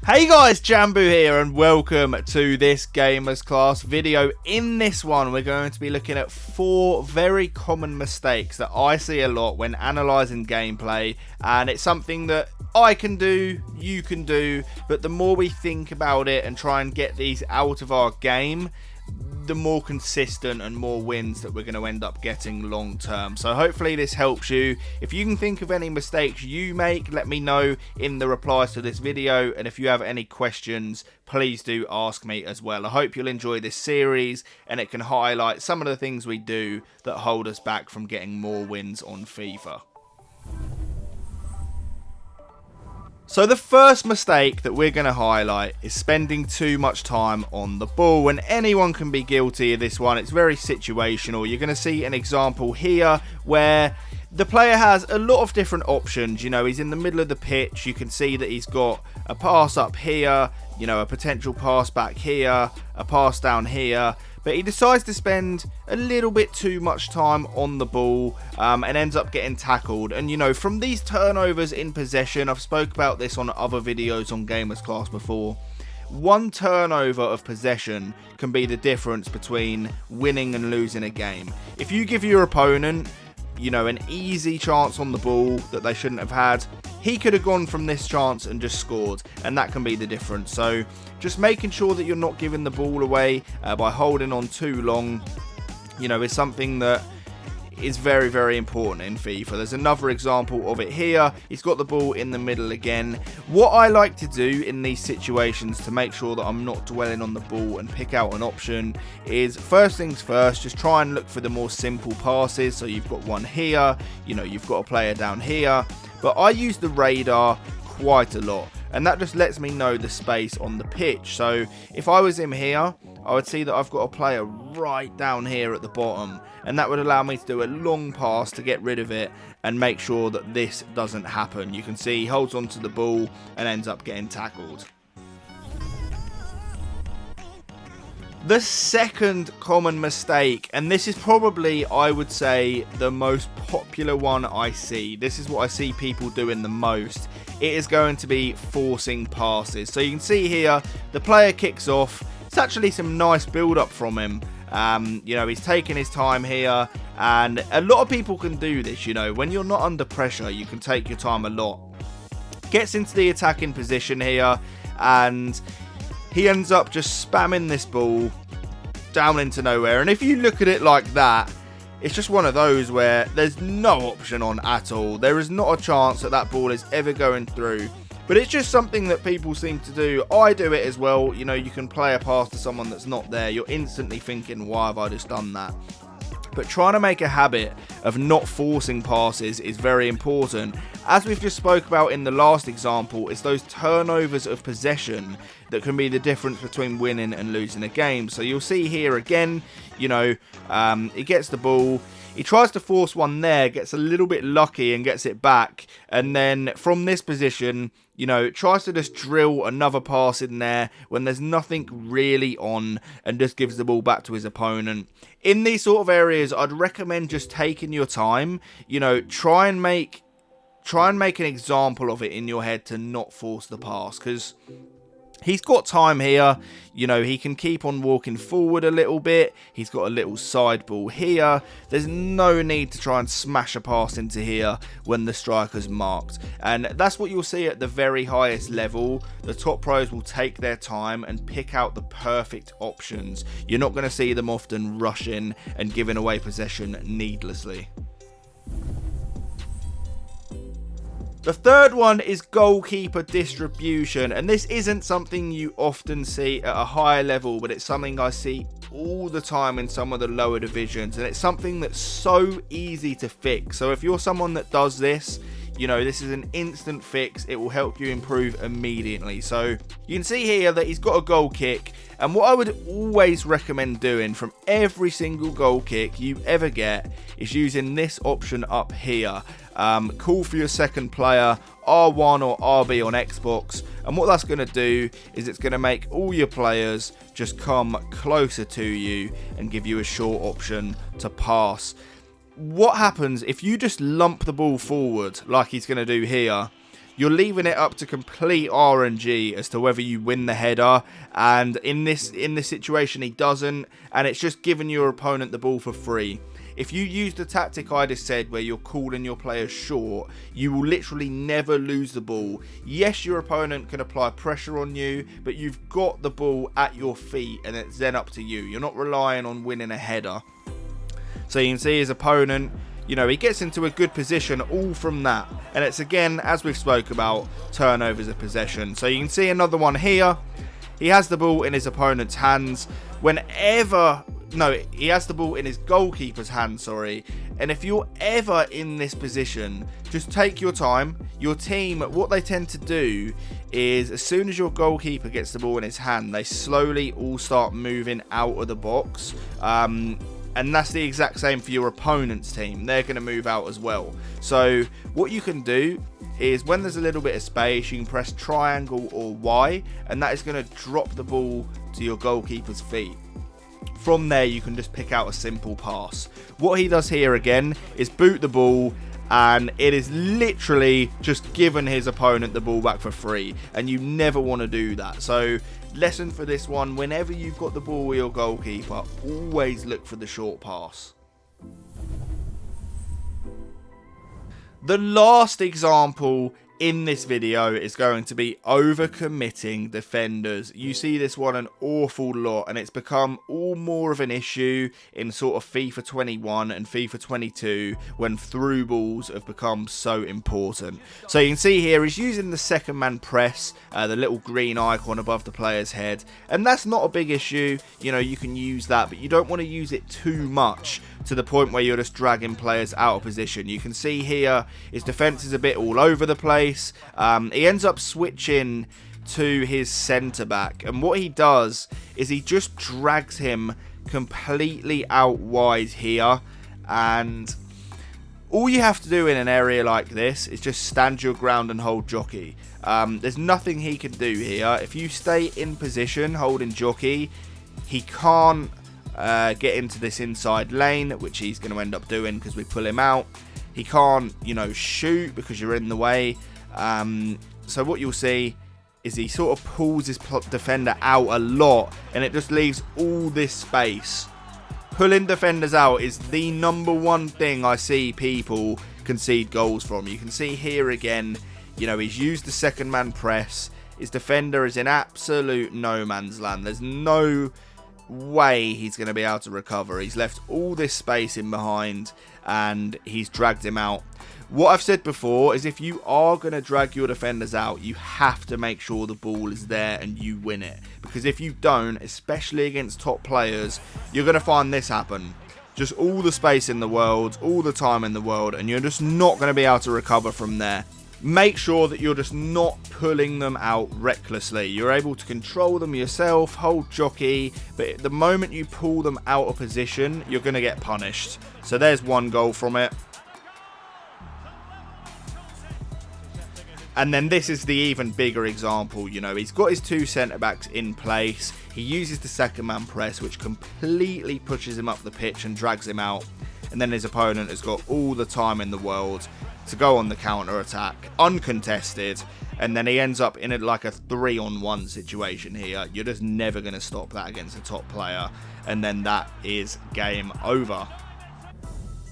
Hey guys, JAMBOO here and welcome to this Gamerzclass video. In this one, we're going to be looking at 4 very common mistakes that I see a lot when analysing gameplay, and it's something that I can do, you can do, but the more we think about it and try and get these out of our game, the more consistent and more wins that we're going to end up getting long term. So hopefully this helps you. If you can think of any mistakes you make, let me know in the replies to this video, and if you have any questions, please do ask me as well. I hope you'll enjoy this series and it can highlight some of the things we do that hold us back from getting more wins on FIFA. So the first mistake that we're going to highlight is spending too much time on the ball, and anyone can be guilty of this one. It's very situational. You're going to see an example here where the player has a lot of different options. You know, he's in the middle of the pitch. You can see that he's got a pass up here, you know, a potential pass back here, a pass down here. But he decides to spend a little bit too much time on the ball and ends up getting tackled. And, you know, from these turnovers in possession, I've spoke about this on other videos on Gamerzclass before. One turnover of possession can be the difference between winning and losing a game. If you give your opponent, you know, an easy chance on the ball that they shouldn't have had, he could have gone from this chance and just scored, and that can be the difference. So just making sure that you're not giving the ball away by holding on too long, you know, is something that is very, very important in FIFA. There's another example of it here. He's got the ball in the middle again. What I like to do in these situations to make sure that I'm not dwelling on the ball and pick out an option is, first things first, just try and look for the more simple passes. So you've got one here, you know, you've got a player down here, but I use the radar quite a lot, and that just lets me know the space on the pitch. So if I was him here, I would see that I've got a player right down here at the bottom, and that would allow me to do a long pass to get rid of it and make sure that this doesn't happen. You can see he holds on to the ball and ends up getting tackled. The second common mistake, and this is probably, I would say, the most popular one I see. This is what I see people doing the most. It is going to be forcing passes. So you can see here, the player kicks off. It's actually some nice build-up from him. You know, he's taking his time here, and a lot of people can do this. You know, when you're not under pressure, you can take your time a lot. Gets into the attacking position here, and he ends up just spamming this ball down into nowhere. And if you look at it like that, it's just one of those where there's no option on at all. There is not a chance that that ball is ever going through. But it's just something that people seem to do. I do it as well. You know, you can play a pass to someone that's not there. You're instantly thinking, why have I just done that? But trying to make a habit of not forcing passes is very important. As we've just spoke about in the last example, it's those turnovers of possession that can be the difference between winning and losing a game. So you'll see here again, you know, he gets the ball. He tries to force one there, gets a little bit lucky and gets it back. And then from this position, you know, tries to just drill another pass in there when there's nothing really on, and just gives the ball back to his opponent. In these sort of areas, I'd recommend just taking your time. You know, try and make an example of it in your head to not force the pass, because he's got time here. You know, he can keep on walking forward a little bit. He's got a little side ball here. There's no need to try and smash a pass into here when the striker's marked. And that's what you'll see at the very highest level. The top pros will take their time and pick out the perfect options. You're not going to see them often rushing and giving away possession needlessly. The third one is goalkeeper distribution, and this isn't something you often see at a higher level, but it's something I see all the time in some of the lower divisions, and it's something that's so easy to fix. So if you're someone that does this, you know, this is an instant fix. It will help you improve immediately. So you can see here that he's got a goal kick, and what I would always recommend doing from every single goal kick you ever get is using this option up here. Call for your second player, R1 or RB on Xbox, and what that's going to do is it's going to make all your players just come closer to you and give you a short option to pass. What happens if you just lump the ball forward like he's going to do here? You're leaving it up to complete RNG as to whether you win the header, and in this situation he doesn't, and it's just giving your opponent the ball for free. If you use the tactic I just said where you're calling your players short, you will literally never lose the ball. Yes, your opponent can apply pressure on you, but you've got the ball at your feet and it's then up to you. You're not relying on winning a header. So you can see his opponent, you know, he gets into a good position all from that. And it's again, as we've spoke about, turnovers of possession. So you can see another one here. He has the ball in his opponent's hands. He has the ball in his goalkeeper's hand, sorry. And if you're ever in this position, just take your time. Your team, what they tend to do is as soon as your goalkeeper gets the ball in his hand, they slowly all start moving out of the box. And that's the exact same for your opponent's team. They're going to move out as well. So what you can do is when there's a little bit of space, you can press triangle or Y, and that is going to drop the ball to your goalkeeper's feet. From there, you can just pick out a simple pass. What he does here again is boot the ball, and it is literally just giving his opponent the ball back for free, and you never want to do that. So lesson for this one, whenever you've got the ball with your goalkeeper, always look for the short pass. The last example in this video is going to be overcommitting defenders. You see this one an awful lot, and it's become all more of an issue in sort of FIFA 21 and FIFA 22 when through balls have become so important. So you can see here he's using the second man press, the little green icon above the player's head, and that's not a big issue. You know, you can use that, but you don't want to use it too much to the point where you're just dragging players out of position. You can see here his defense is a bit all over the place. He ends up switching to his centre back, and what he does is he just drags him completely out wide here, and all you have to do in an area like this is just stand your ground and hold jockey. There's nothing he can do here. If you stay in position holding jockey, he can't get into this inside lane, which he's going to end up doing because we pull him out. He can't, you know, shoot because you're in the way. So what you'll see is he sort of pulls his defender out a lot, and it just leaves all this space. Pulling defenders out is the #1 thing I see people concede goals from. You can see here again, you know, he's used the second man press. His defender is in absolute no man's land. There's no way he's going to be able to recover. He's left all this space in behind, and he's dragged him out. What I've said before is if you are going to drag your defenders out, you have to make sure the ball is there and you win it. Because if you don't, especially against top players, you're going to find this happen. Just all the space in the world, all the time in the world, and you're just not going to be able to recover from there. Make sure that you're just not pulling them out recklessly. You're able to control them yourself, hold jockey, but the moment you pull them out of position, you're going to get punished. So there's one goal from it. And then this is the even bigger example. You know, he's got his two centre-backs in place. He uses the second man press, which completely pushes him up the pitch and drags him out. And then his opponent has got all the time in the world to go on the counter-attack, uncontested. And then he ends up in like a 3-on-1 situation here. You're just never going to stop that against a top player. And then that is game over.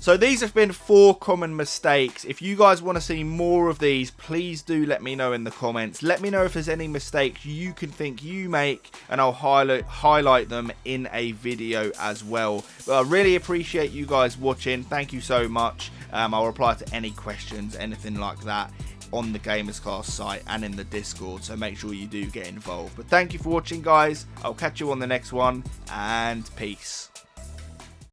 So these have been 4 common mistakes. If you guys want to see more of these, please do let me know in the comments. Let me know if there's any mistakes you can think you make, and I'll highlight them in a video as well. But I really appreciate you guys watching. Thank you so much. I'll reply to any questions, anything like that, on the Gamerzclass site and in the Discord, so make sure you do get involved. But thank you for watching, guys. I'll catch you on the next one, and peace.